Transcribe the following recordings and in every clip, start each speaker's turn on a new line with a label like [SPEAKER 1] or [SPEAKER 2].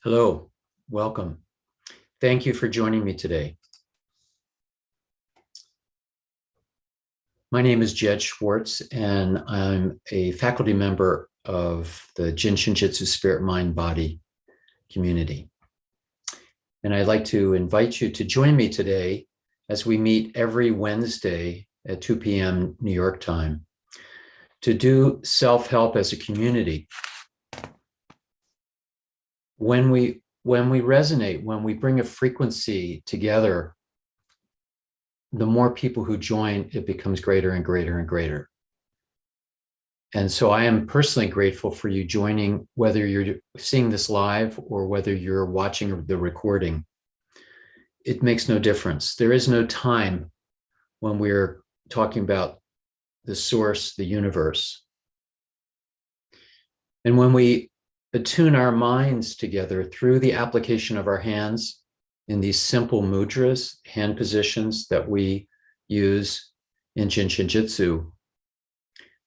[SPEAKER 1] Hello, welcome. Thank you for joining me today. My name is Jed Schwartz, and I'm a faculty member of the Jin Shin Jyutsu Spirit Mind Body community. And I'd like to invite you to join me today as we meet every Wednesday at 2 p.m. New York time to do self-help as a community. When we resonate, when we bring a frequency together, the more people who join, it becomes greater and greater and greater. And so I am personally grateful for you joining, whether you're seeing this live or whether you're watching the recording. It makes no difference. There is no time when we're talking about the source, the universe. And when we attune our minds together through the application of our hands in these simple mudras, hand positions that we use in Jin Shin Jyutsu,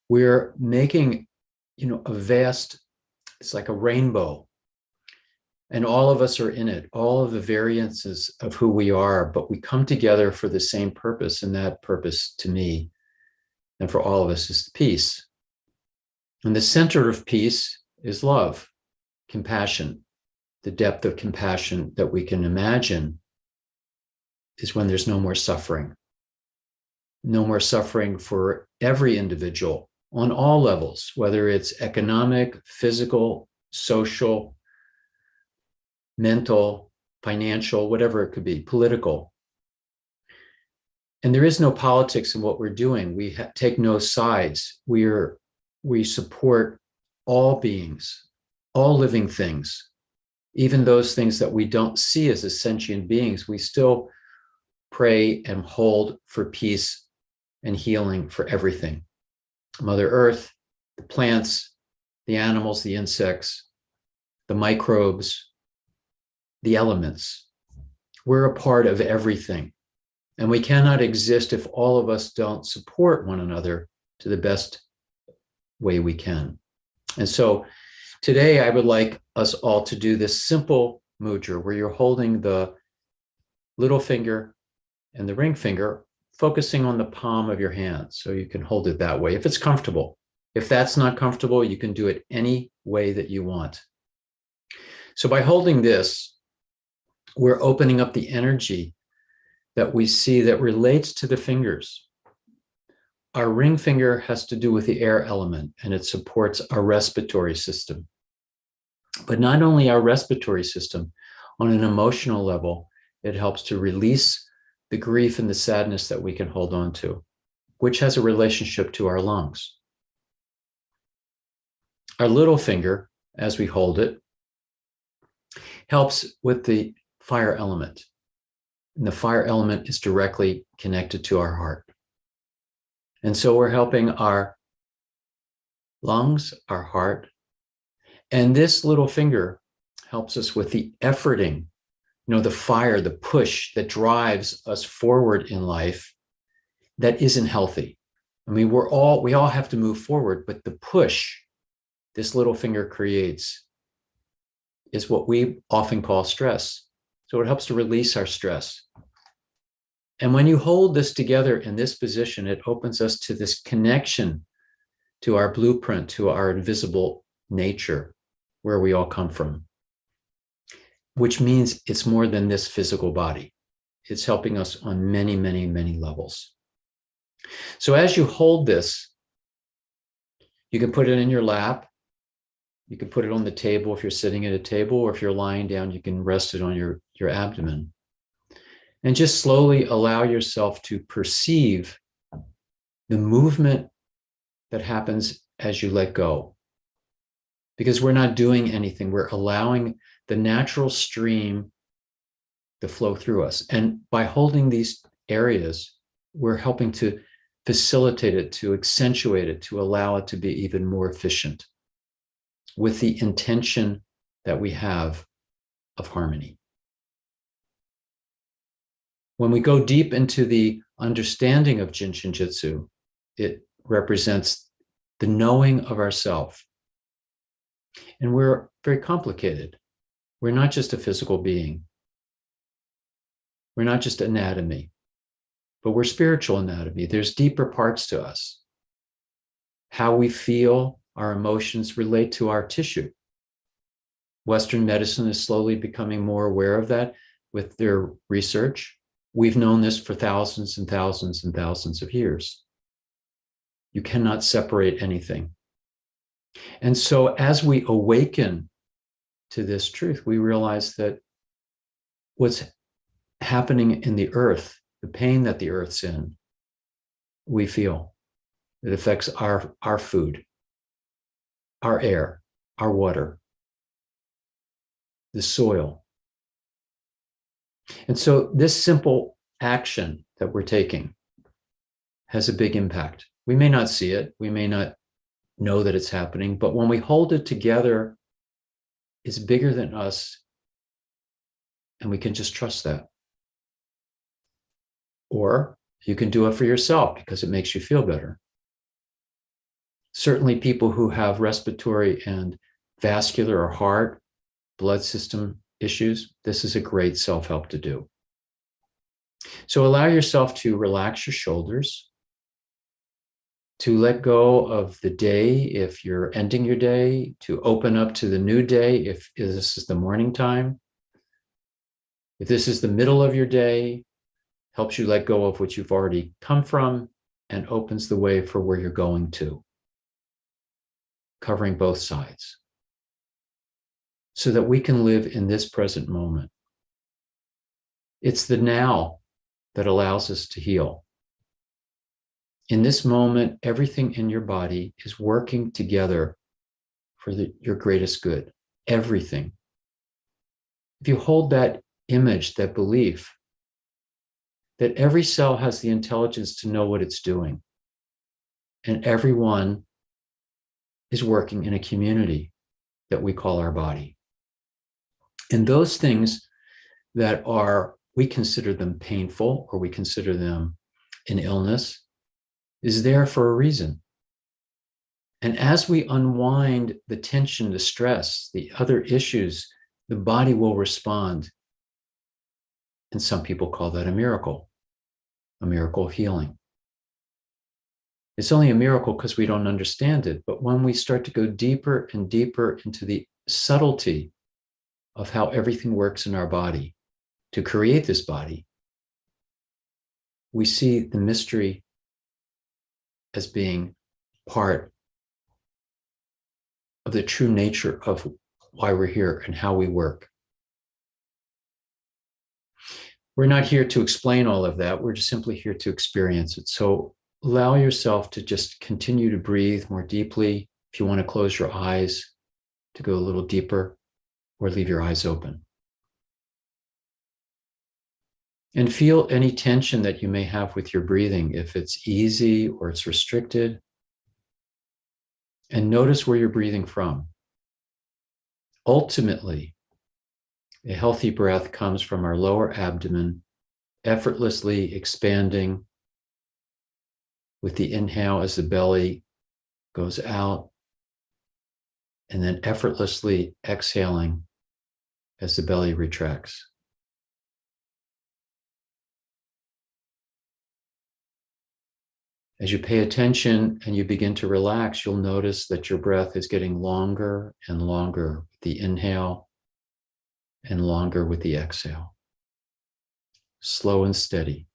[SPEAKER 1] we're making, a vast, it's like a rainbow. And all of us are in it, all of the variances of who we are, but we come together for the same purpose. And that purpose to me and for all of us is peace. And the center of peace is love, compassion. The depth of compassion that we can imagine is when there's no more suffering. No more suffering for every individual on all levels, whether it's economic, physical, social, mental, financial, whatever it could be, political. And there is no politics in what we're doing. We take no sides. We support all beings, all living things, even those things that we don't see as sentient beings. We still pray and hold for peace and healing for everything. Mother Earth, the plants, the animals, the insects, the microbes, the elements. We're a part of everything. And we cannot exist if all of us don't support one another to the best way we can. And so today I would like us all to do this simple mudra where you're holding the little finger and the ring finger, focusing on the palm of your hand. So you can hold it that way if it's comfortable. If that's not comfortable, you can do it any way that you want. So by holding this, we're opening up the energy that we see that relates to the fingers. Our ring finger has to do with the air element, and it supports our respiratory system. But not only our respiratory system, on an emotional level, it helps to release the grief and the sadness that we can hold on to, which has a relationship to our lungs. Our little finger, as we hold it, helps with the fire element. And the fire element is directly connected to our heart. And so we're helping our lungs, our heart, and this little finger helps us with the efforting, the fire, the push that drives us forward in life that isn't healthy. I mean, we all have to move forward, but the push this little finger creates is what we often call stress. So it helps to release our stress. And when you hold this together in this position, it opens us to this connection to our blueprint, to our invisible nature, where we all come from, which means it's more than this physical body. It's helping us on many, many, many levels. So as you hold this, you can put it in your lap. You can put it on the table if you're sitting at a table, or if you're lying down, you can rest it on your abdomen. And just slowly allow yourself to perceive the movement that happens as you let go. Because we're not doing anything. We're allowing the natural stream to flow through us. And by holding these areas, we're helping to facilitate it, to accentuate it, to allow it to be even more efficient with the intention that we have of harmony. When we go deep into the understanding of Jin Shin Jyutsu, it represents the knowing of ourself. And we're very complicated. We're not just a physical being. We're not just anatomy, but we're spiritual anatomy. There's deeper parts to us. How we feel, our emotions relate to our tissue. Western medicine is slowly becoming more aware of that with their research. We've known this for thousands and thousands and thousands of years. You cannot separate anything. And so as we awaken to this truth, we realize that what's happening in the earth, the pain that the earth's in, we feel. It affects our food, our air, our water, the soil. And so this simple action that we're taking has a big impact. We may not see it, we may not know that it's happening, but when we hold it together, it's bigger than us, and we can just trust that. Or you can do it for yourself because it makes you feel better. Certainly people who have respiratory and vascular or heart, blood system issues, this is a great self-help to do. So allow yourself to relax your shoulders, to let go of the day if you're ending your day, to open up to the new day if this is the morning time. If this is the middle of your day, helps you let go of what you've already come from and opens the way for where you're going to, covering both sides, so that we can live in this present moment. It's the now that allows us to heal. In this moment, everything in your body is working together for your greatest good. Everything. If you hold that image, that belief, that every cell has the intelligence to know what it's doing, and everyone is working in a community that we call our body. And those things that are, we consider them painful or we consider them an illness, is there for a reason. And as we unwind the tension, the stress, the other issues, the body will respond. And some people call that a miracle of healing. It's only a miracle because we don't understand it. But when we start to go deeper and deeper into the subtlety of how everything works in our body to create this body, we see the mystery as being part of the true nature of why we're here and how we work. We're not here to explain all of that. We're just simply here to experience it. So allow yourself to just continue to breathe more deeply. If you want to close your eyes, to go a little deeper, or leave your eyes open. And feel any tension that you may have with your breathing, if it's easy or it's restricted. And notice where you're breathing from. Ultimately, a healthy breath comes from our lower abdomen, effortlessly expanding with the inhale as the belly goes out, and then effortlessly exhaling as the belly retracts. As you pay attention and you begin to relax, you'll notice that your breath is getting longer and longer with the inhale and longer with the exhale. Slow and steady.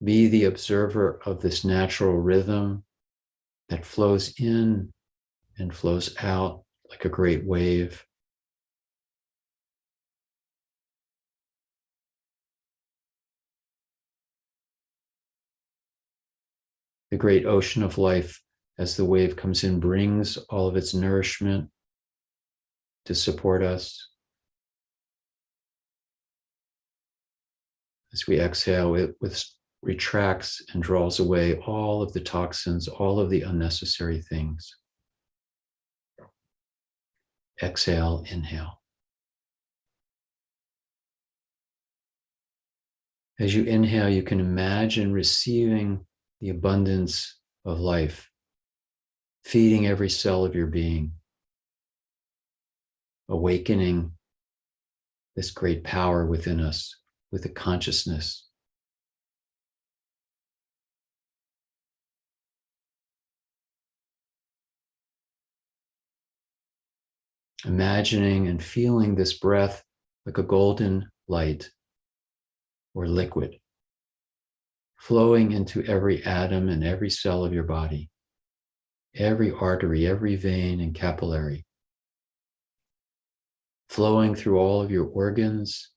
[SPEAKER 1] Be the observer of this natural rhythm that flows in and flows out like a great wave. The great ocean of life, as the wave comes in, brings all of its nourishment to support us. As we exhale, it retracts and draws away all of the toxins, all of the unnecessary things. Exhale, inhale. As you inhale, you can imagine receiving the abundance of life, feeding every cell of your being. awakening this great power within us with the consciousness. Imagining and feeling this breath like a golden light or liquid flowing into every atom and every cell of your body, every artery, every vein and capillary, flowing through all of your organs,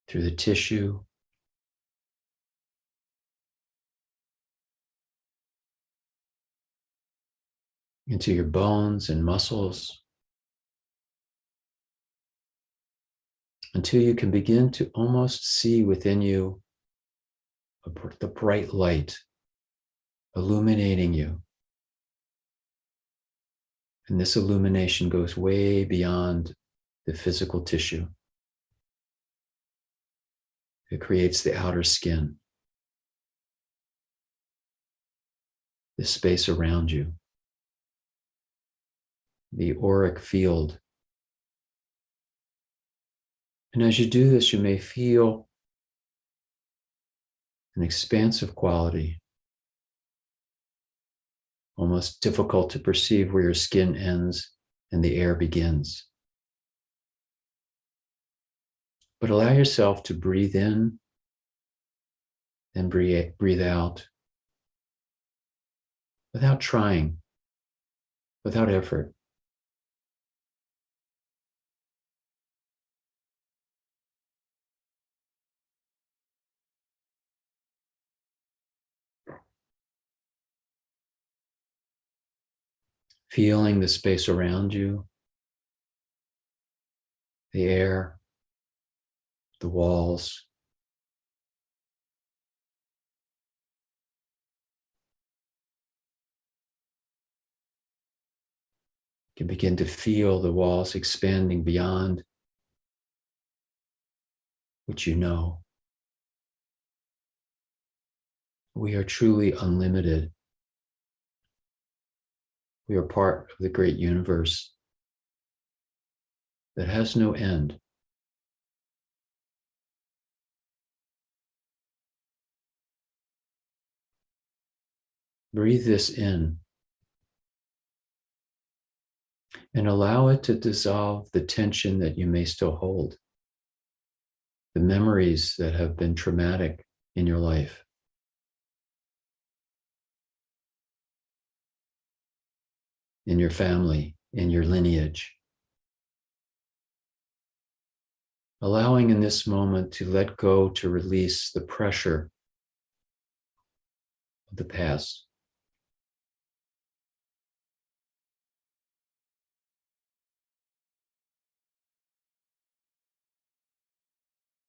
[SPEAKER 1] through the tissue, into your bones and muscles, until you can begin to almost see within you the bright light illuminating you. And this illumination goes way beyond the physical tissue. It creates the outer skin, the space around you, the auric field. And as you do this, you may feel an expansive quality, almost difficult to perceive where your skin ends and the air begins. But allow yourself to breathe in and breathe out without trying, without effort. Feeling the space around you, the air, the walls. You can begin to feel the walls expanding beyond what you know. We are truly unlimited. We are part of the great universe that has no end. Breathe this in and allow it to dissolve the tension that you may still hold, the memories that have been traumatic in your life. In your family, in your lineage. Allowing in this moment to let go, to release the pressure of the past.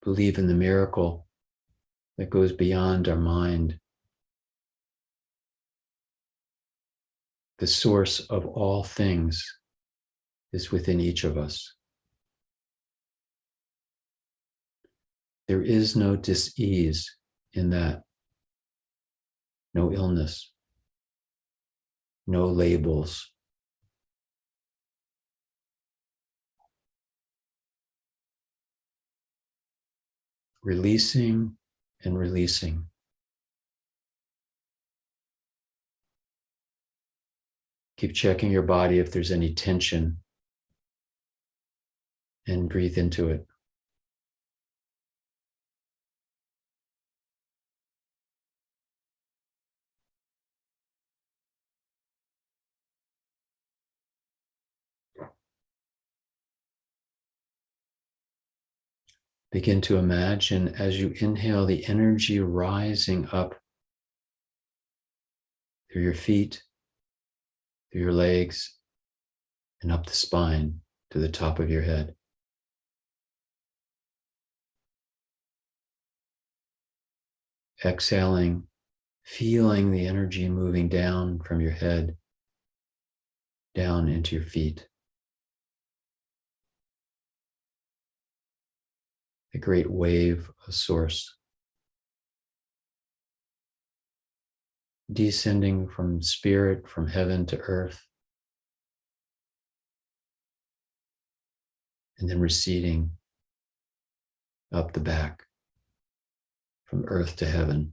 [SPEAKER 1] Believe in the miracle that goes beyond our mind. The source of all things is within each of us. There is no dis-ease in that. No illness, no labels. Releasing and releasing. Keep checking your body if there's any tension and breathe into it. Begin to imagine as you inhale the energy rising up through your feet, through your legs, and up the spine to the top of your head. Exhaling, feeling the energy moving down from your head, down into your feet. A great wave of source. Descending from spirit, from heaven to earth. and then receding up the back from earth to heaven.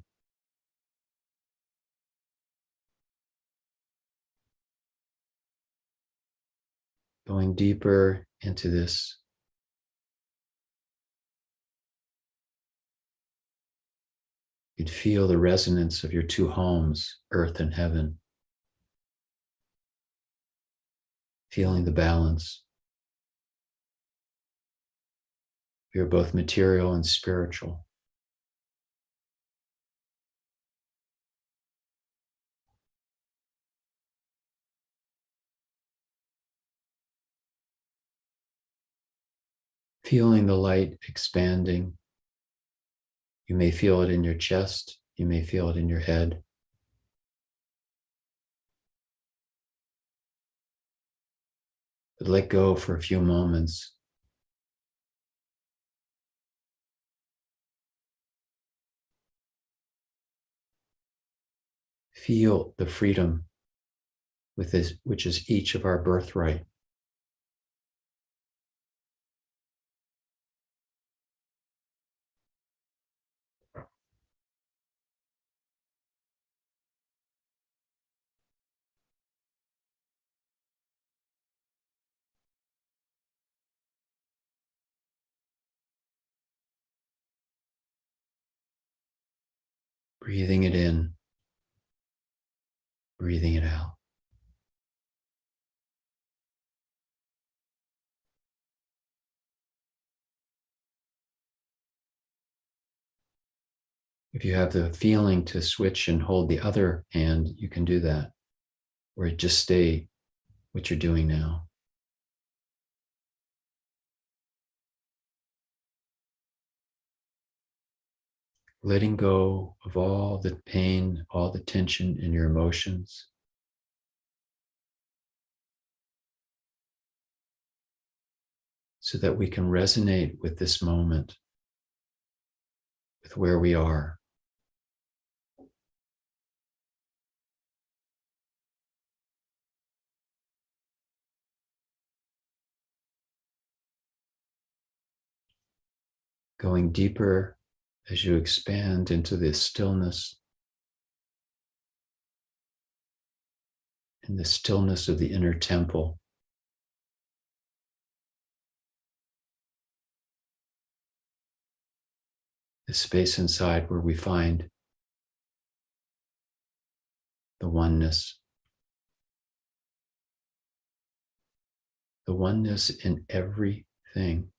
[SPEAKER 1] Going deeper into this. You'd feel the resonance of your two homes, earth and heaven. Feeling the balance. You're both material and spiritual. Feeling the light expanding. You may feel it in your chest. You may feel it in your head. But let go for a few moments. Feel the freedom with this, which is each of our birthright. Breathing it in, breathing it out. If you have the feeling to switch and hold the other hand, you can do that, or just stay what you're doing now. Letting go of all the pain, all the tension in your emotions. So that we can resonate with this moment, with where we are. Going deeper as you expand into this stillness, in the stillness of the inner temple. The space inside where we find the oneness. The oneness in everything.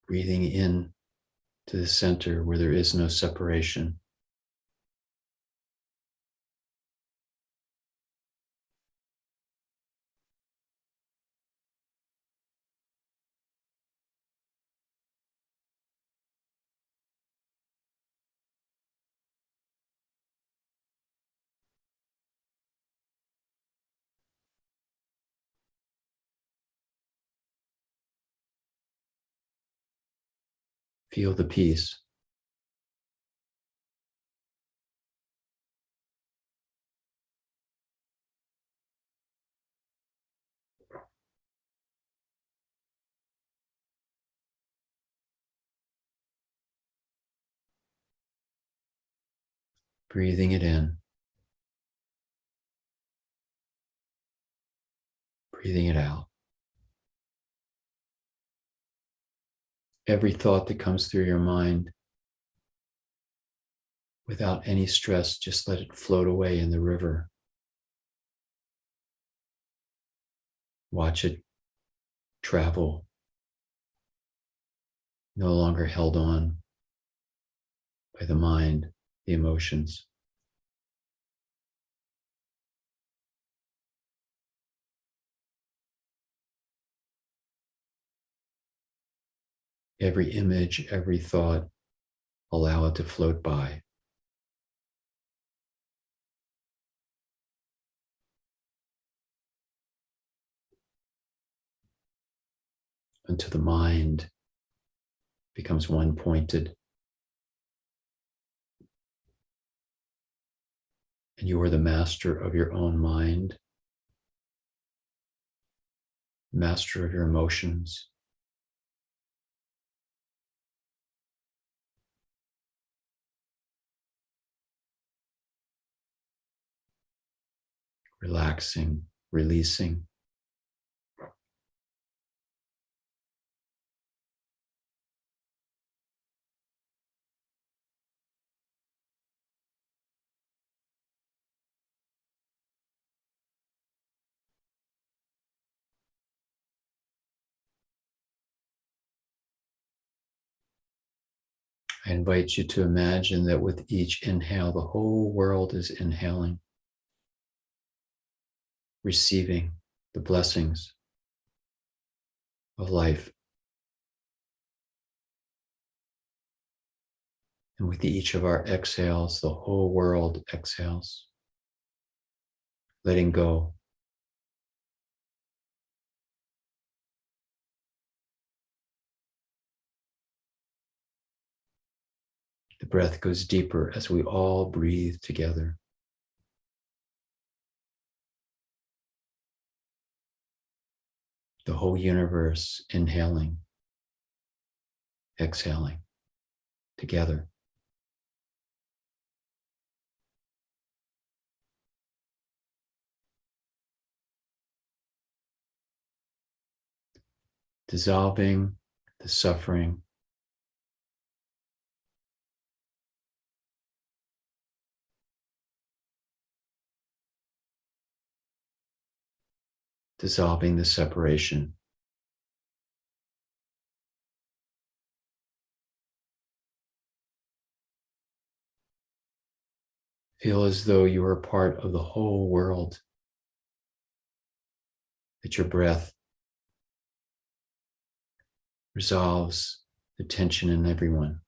[SPEAKER 1] Breathing in to the center where there is no separation. Feel the peace. Breathing it in. Breathing it out. Every thought that comes through your mind, without any stress, just let it float away in the river. Watch it travel, no longer held on by the mind, the emotions. Every image, every thought, allow it to float by. Until the mind becomes one-pointed. and you are the master of your own mind, master of your emotions. Relaxing, releasing. I invite you to imagine that with each inhale, the whole world is inhaling, receiving the blessings of life. And with each of our exhales, the whole world exhales, letting go. The breath goes deeper as we all breathe together. The whole universe inhaling, exhaling together. Dissolving the suffering, dissolving the separation. Feel as though you are part of the whole world, that your breath resolves the tension in everyone,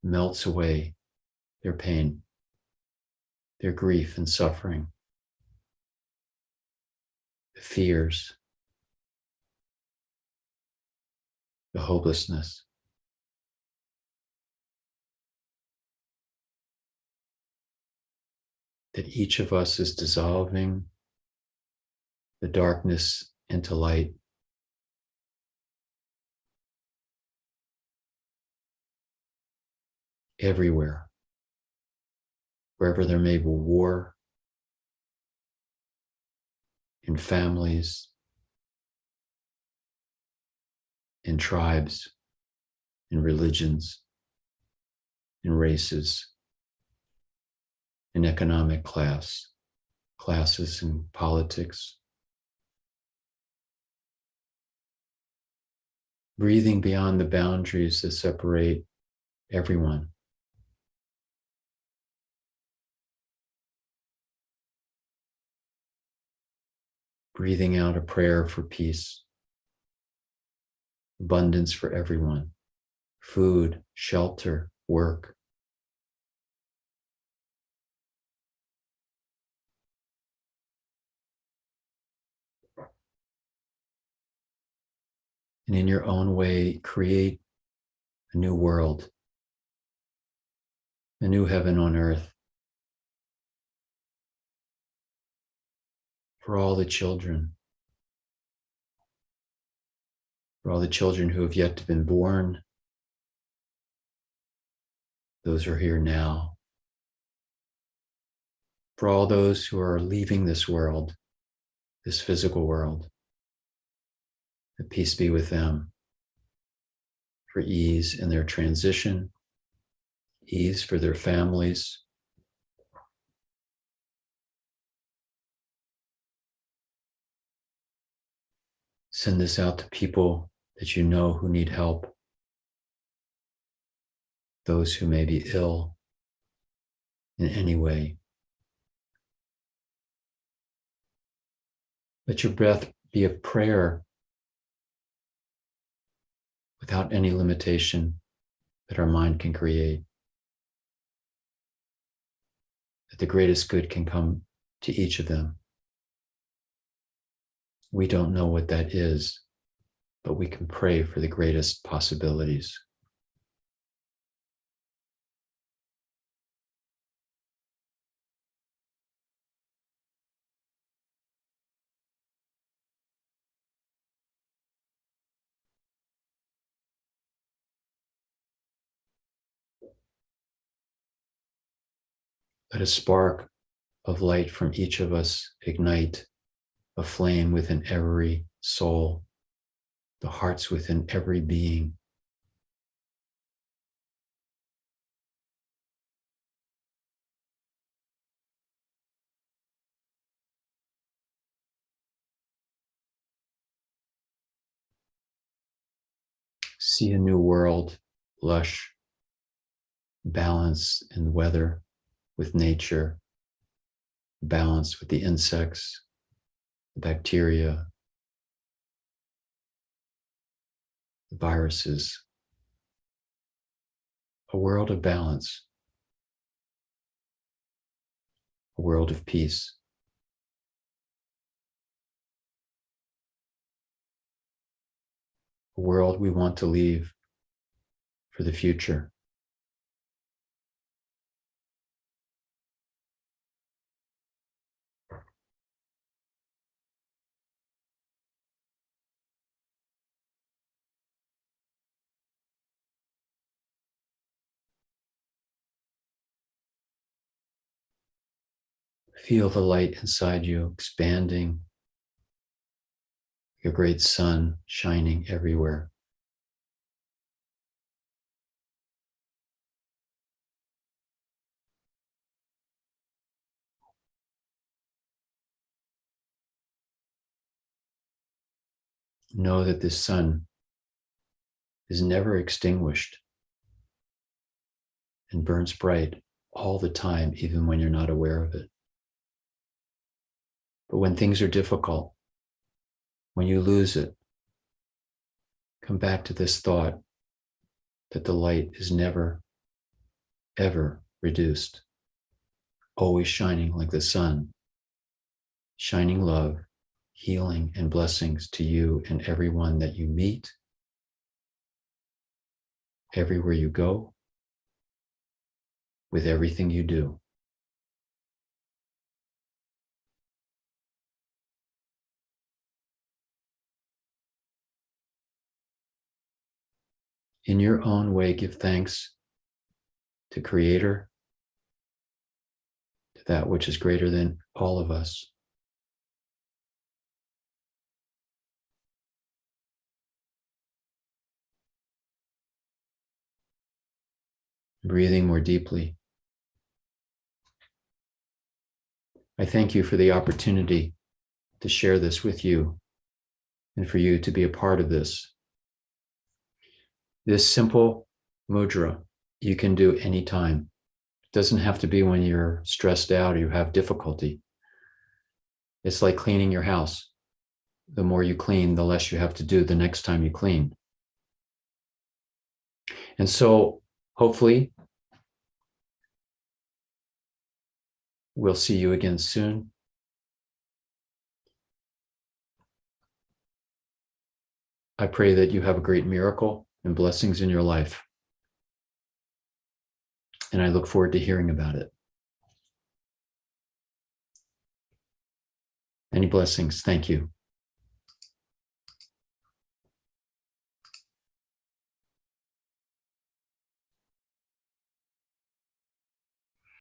[SPEAKER 1] melts away their pain, their grief and suffering, the fears, the hopelessness. That each of us is dissolving the darkness into light. Everywhere, wherever there may be war, in families, in tribes, in religions, in races, in economic classes in politics. Breathing beyond the boundaries that separate everyone. Breathing out a prayer for peace, abundance for everyone, food, shelter, work. And in your own way, create a new world, a new heaven on earth for all the children, who have yet to be born, those who are here now, for all those who are leaving this world, this physical world, that peace be with them, for ease in their transition, ease for their families. Send this out to people that you know who need help, those who may be ill in any way. Let your breath be a prayer without any limitation that our mind can create. That the greatest good can come to each of them. We don't know what that is, but we can pray for the greatest possibilities. Let a spark of light from each of us ignite a flame within every soul, the hearts within every being. See a new world, lush, balance in the weather with nature, balance with the insects, the bacteria, the viruses. A world of balance, a world of peace. A world we want to leave for the future. Feel the light inside you expanding, your great sun shining everywhere. Know that this sun is never extinguished and burns bright all the time, even when you're not aware of it. But when things are difficult, when you lose it, come back to this thought that the light is never, ever reduced, always shining like the sun, shining love, healing, and blessings to you and everyone that you meet, everywhere you go, with everything you do. In your own way, give thanks to Creator, to that which is greater than all of us. Breathing more deeply. I thank you for the opportunity to share this with you and for you to be a part of this. This simple mudra you can do anytime. It doesn't have to be when you're stressed out or you have difficulty. It's like cleaning your house. The more you clean, the less you have to do the next time you clean. And so hopefully we'll see you again soon. I pray that you have a great miracle and blessings in your life. And I look forward to hearing about it. Many blessings. Thank you.